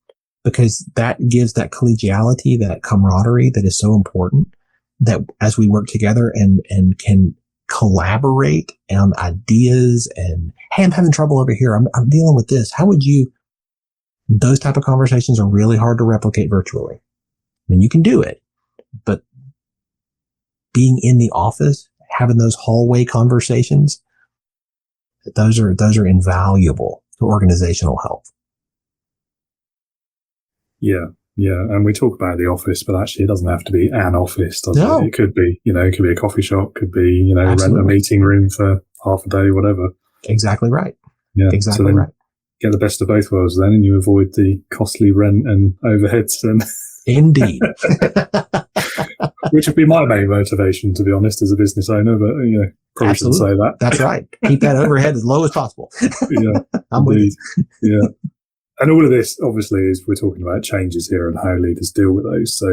because that gives that collegiality, that camaraderie that is so important, that as we work together and can collaborate on ideas and, hey, I'm having trouble over here. I'm dealing with this. How would you, those type of conversations are really hard to replicate virtually. I mean, you can do it, but being in the office, having those hallway conversations, those are invaluable to organizational health. Yeah. Yeah. And we talk about the office, but actually it doesn't have to be an office, does No. it? It could be, you know, it could be a coffee shop, could be, you know, Absolutely. rent a meeting room for half a day, whatever. Exactly right. Yeah. Exactly so then right. Get the best of both worlds then, and you avoid the costly rent and overheads and Indeed. which would be my main motivation, to be honest, as a business owner, but you know, probably shouldn't say that. That's right. Keep that overhead as low as possible. Yeah. I'm indeed. with you. Yeah. And all of this, obviously, is we're talking about changes here and how leaders deal with those. So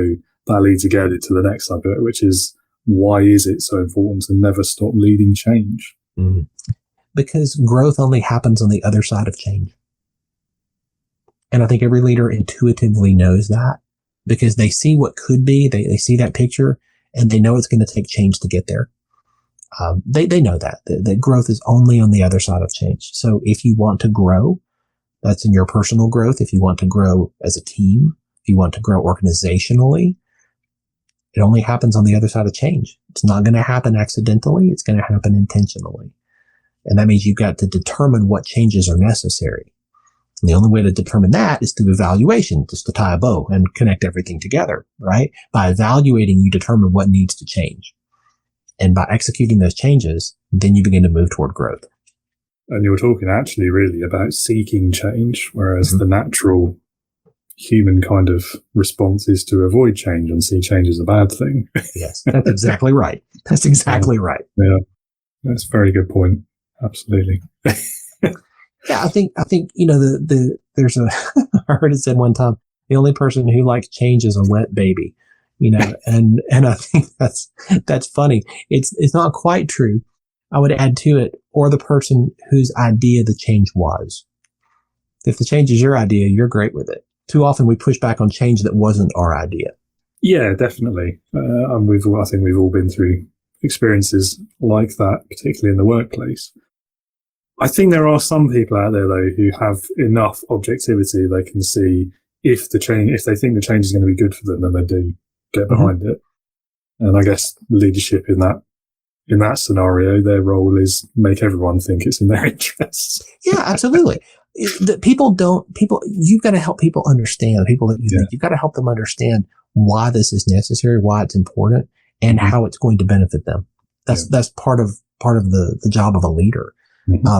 that leads again into the next subject, which is, why is it so important to never stop leading change? Mm. Because growth only happens on the other side of change. And I think every leader intuitively knows that, because they see what could be, they see that picture, and they know it's going to take change to get there. They know that growth is only on the other side of change. So if you want to grow, that's in your personal growth. If you want to grow as a team, if you want to grow organizationally, it only happens on the other side of change. It's not going to happen accidentally. It's going to happen intentionally. And that means you've got to determine what changes are necessary. And the only way to determine that is through evaluation, just to tie a bow and connect everything together, right? By evaluating, you determine what needs to change. And by executing those changes, then you begin to move toward growth. And you're talking actually really about seeking change, whereas the natural human kind of response is to avoid change and see change as a bad thing. Yes, that's exactly right. That's exactly right. Yeah, that's a very good point. Absolutely. Yeah, I think, you know, there's I heard it said one time, the only person who likes change is a wet baby, you know, and I think that's funny. It's not quite true. I would add to it, or the person whose idea the change was. If the change is your idea, you're great with it. Too often we push back on change that wasn't our idea. Yeah, definitely. And I think we've all been through experiences like that, particularly in the workplace. I think there are some people out there though who have enough objectivity they can see if they think the change is going to be good for them, then they do get behind it. And I guess leadership in that scenario, their role is make everyone think it's in their interests. Yeah, absolutely. You've got to help people understand, people that you lead, you've got to help them understand why this is necessary, why it's important, and how it's going to benefit them. That's part of the job of a leader.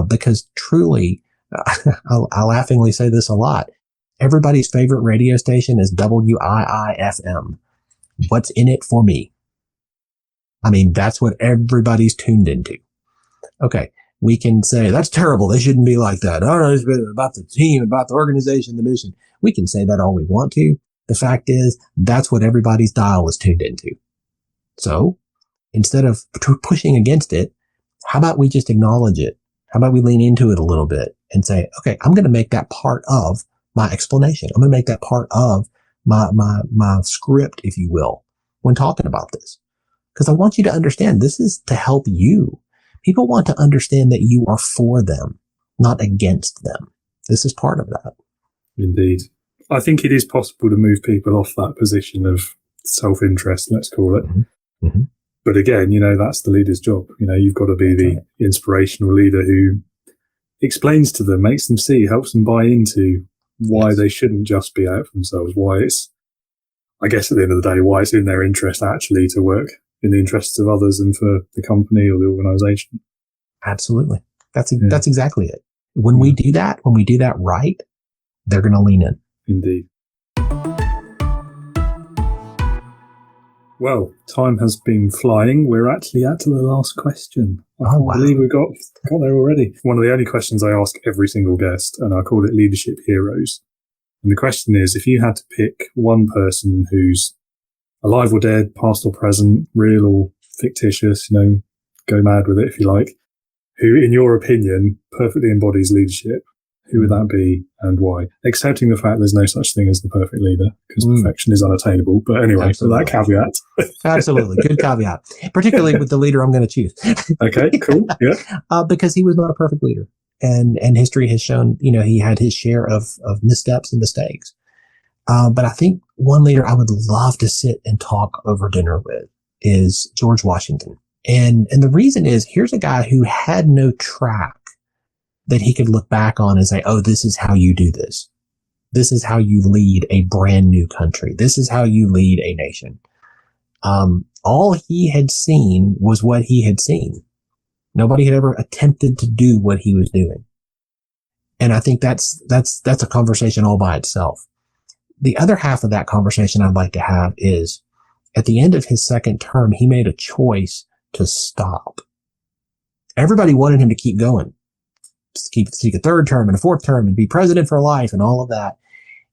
Because truly, I laughingly say this a lot. Everybody's favorite radio station is WIIFM. What's in it for me? I mean, that's what everybody's tuned into. Okay. We can say, that's terrible. They shouldn't be like that. Oh, no, it's about the team, about the organization, the mission. We can say that all we want to. The fact is, that's what everybody's dial is tuned into. So instead of pushing against it, how about we just acknowledge it? How about we lean into it a little bit and say, okay, I'm going to make that part of my explanation. I'm going to make that part of my script, if you will, when talking about this. Because I want you to understand this is to help you. People want to understand that you are for them, not against them. This is part of that. Indeed. I think it is possible to move people off that position of self-interest, let's call it. But again, you know, that's the leader's job. You know, you've got to be the inspirational leader who explains to them, makes them see, helps them buy into why they shouldn't just be out for themselves, why it's, I guess at the end of the day, why it's in their interest actually to work in the interests of others and for the company or the organization. Absolutely. That's exactly it. When we do that right, they're going to lean in. Indeed. Well, time has been flying. We're actually at the last question. I can't believe we got there already. One of the only questions I ask every single guest, and I call it Leadership Heroes. And the question is, if you had to pick one person who's alive or dead, past or present, real or fictitious, go mad with it if you like, who, in your opinion, perfectly embodies leadership, who would that be and why? Accepting the fact there's no such thing as the perfect leader, because perfection is unattainable. But anyway, for that caveat. Absolutely. Good caveat, particularly with the leader I'm going to choose. Okay, cool. Yeah. Because he was not a perfect leader. And history has shown, he had his share of missteps and mistakes. But I think one leader I would love to sit and talk over dinner with is George Washington. And the reason is, here's a guy who had no track that he could look back on and say, oh, this is how you do this. This is how you lead a brand new country. This is how you lead a nation. All he had seen was what he had seen. Nobody had ever attempted to do what he was doing. And I think that's a conversation all by itself. The other half of that conversation I'd like to have is, at the end of his second term, he made a choice to stop. Everybody wanted him to keep going. Seek a third term and a fourth term and be president for life and all of that.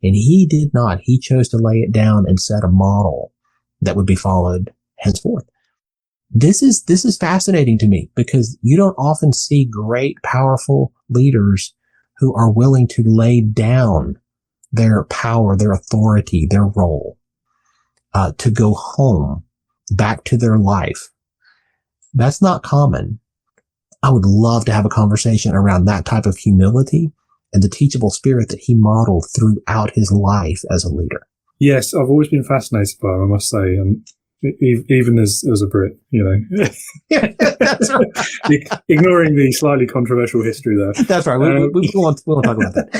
And he did not. He chose to lay it down and set a model that would be followed henceforth. This is fascinating to me, because you don't often see great, powerful leaders who are willing to lay down their power, their authority, their role, to go home, back to their life. That's not common. I would love to have a conversation around that type of humility and the teachable spirit that he modeled throughout his life as a leader. Yes, I've always been fascinated by him, I must say, and even as a Brit, That's right. Ignoring the slightly controversial history there. That's right. We won't talk about that.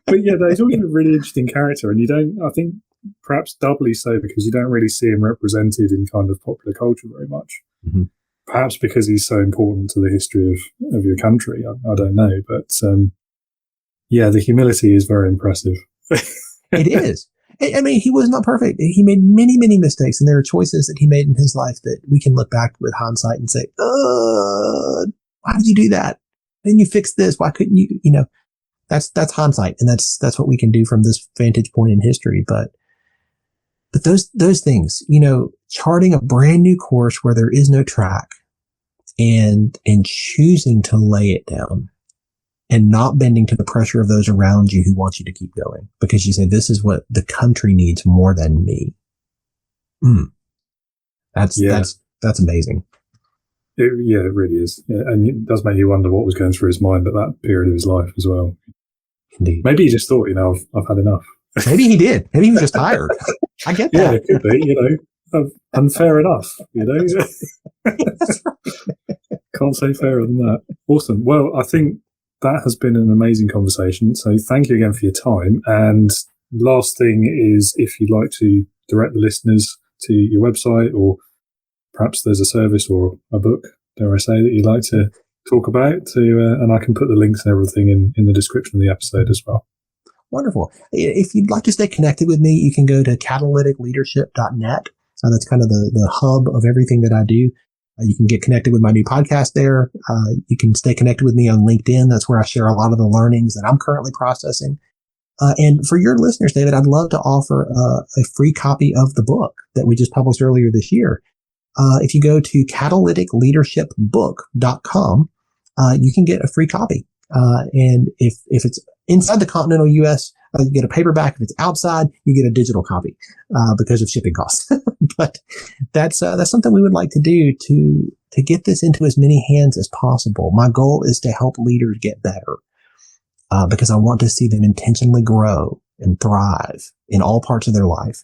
But yeah, he's always a really interesting character, and I think perhaps doubly so because you don't really see him represented in kind of popular culture very much. Mm-hmm. Perhaps because he's so important to the history of your country. I don't know. But the humility is very impressive. It is. I mean, he was not perfect. He made many, many mistakes, and there are choices that he made in his life that we can look back with hindsight and say, why did you do that? Didn't you fix this? Why couldn't you? That's hindsight, and that's what we can do from this vantage point in history. But those things, charting a brand new course where there is no track, and choosing to lay it down and not bending to the pressure of those around you who want you to keep going because you say, this is what the country needs more than me. That's amazing. It really is. Yeah, and it does make you wonder what was going through his mind at that period of his life as well. Indeed. Maybe he just thought, I've had enough. Maybe he did. Maybe he was just tired. I get that. Yeah, it could be, unfair enough, Can't say fairer than that. Awesome. Well, I think that has been an amazing conversation. So thank you again for your time. And last thing is, if you'd like to direct the listeners to your website, or perhaps there's a service or a book, dare I say, that you'd like to talk about, and I can put the links and everything in the description of the episode as well. Wonderful. If you'd like to stay connected with me, you can go to catalyticleadership.net. So that's kind of the hub of everything that I do. You can get connected with my new podcast there. You can stay connected with me on LinkedIn. That's where I share a lot of the learnings that I'm currently processing. And for your listeners, David, I'd love to offer a free copy of the book that we just published earlier this year. If you go to catalyticleadershipbook.com, you can get a free copy. And if it's inside the continental U.S., you get a paperback. If it's outside, you get a digital copy because of shipping costs. But that's something we would like to do to get this into as many hands as possible. My goal is to help leaders get better because I want to see them intentionally grow and thrive in all parts of their life.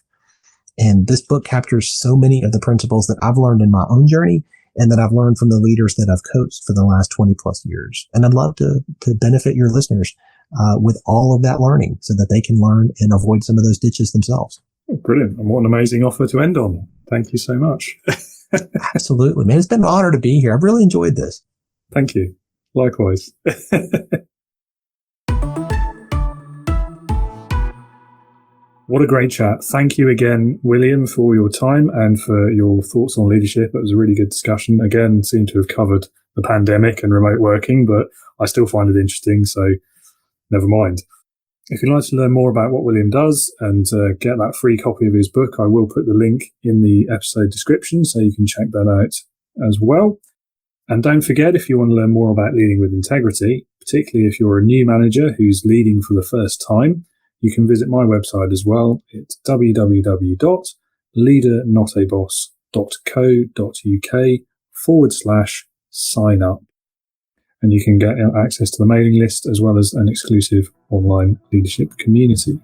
And this book captures so many of the principles that I've learned in my own journey and that I've learned from the leaders that I've coached for the last 20 plus years. And I'd love to benefit your listeners with all of that learning so that they can learn and avoid some of those ditches themselves. Brilliant. And what an amazing offer to end on. Thank you so much. Absolutely, man. It's been an honor to be here. I've really enjoyed this. Thank you. Likewise. What a great chat. Thank you again, William, for your time and for your thoughts on leadership. It was a really good discussion. Again, seemed to have covered the pandemic and remote working, but I still find it interesting, so never mind. If you'd like to learn more about what William does and get that free copy of his book, I will put the link in the episode description, so you can check that out as well. And don't forget, if you want to learn more about leading with integrity, particularly if you're a new manager who's leading for the first time, you can visit my website as well. It's www.leadernotaboss.co.uk/sign up. And you can get access to the mailing list as well as an exclusive online leadership community.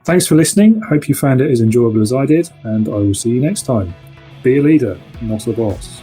Thanks for listening. Hope you found it as enjoyable as I did, and I will see you next time. Be a leader, not a boss.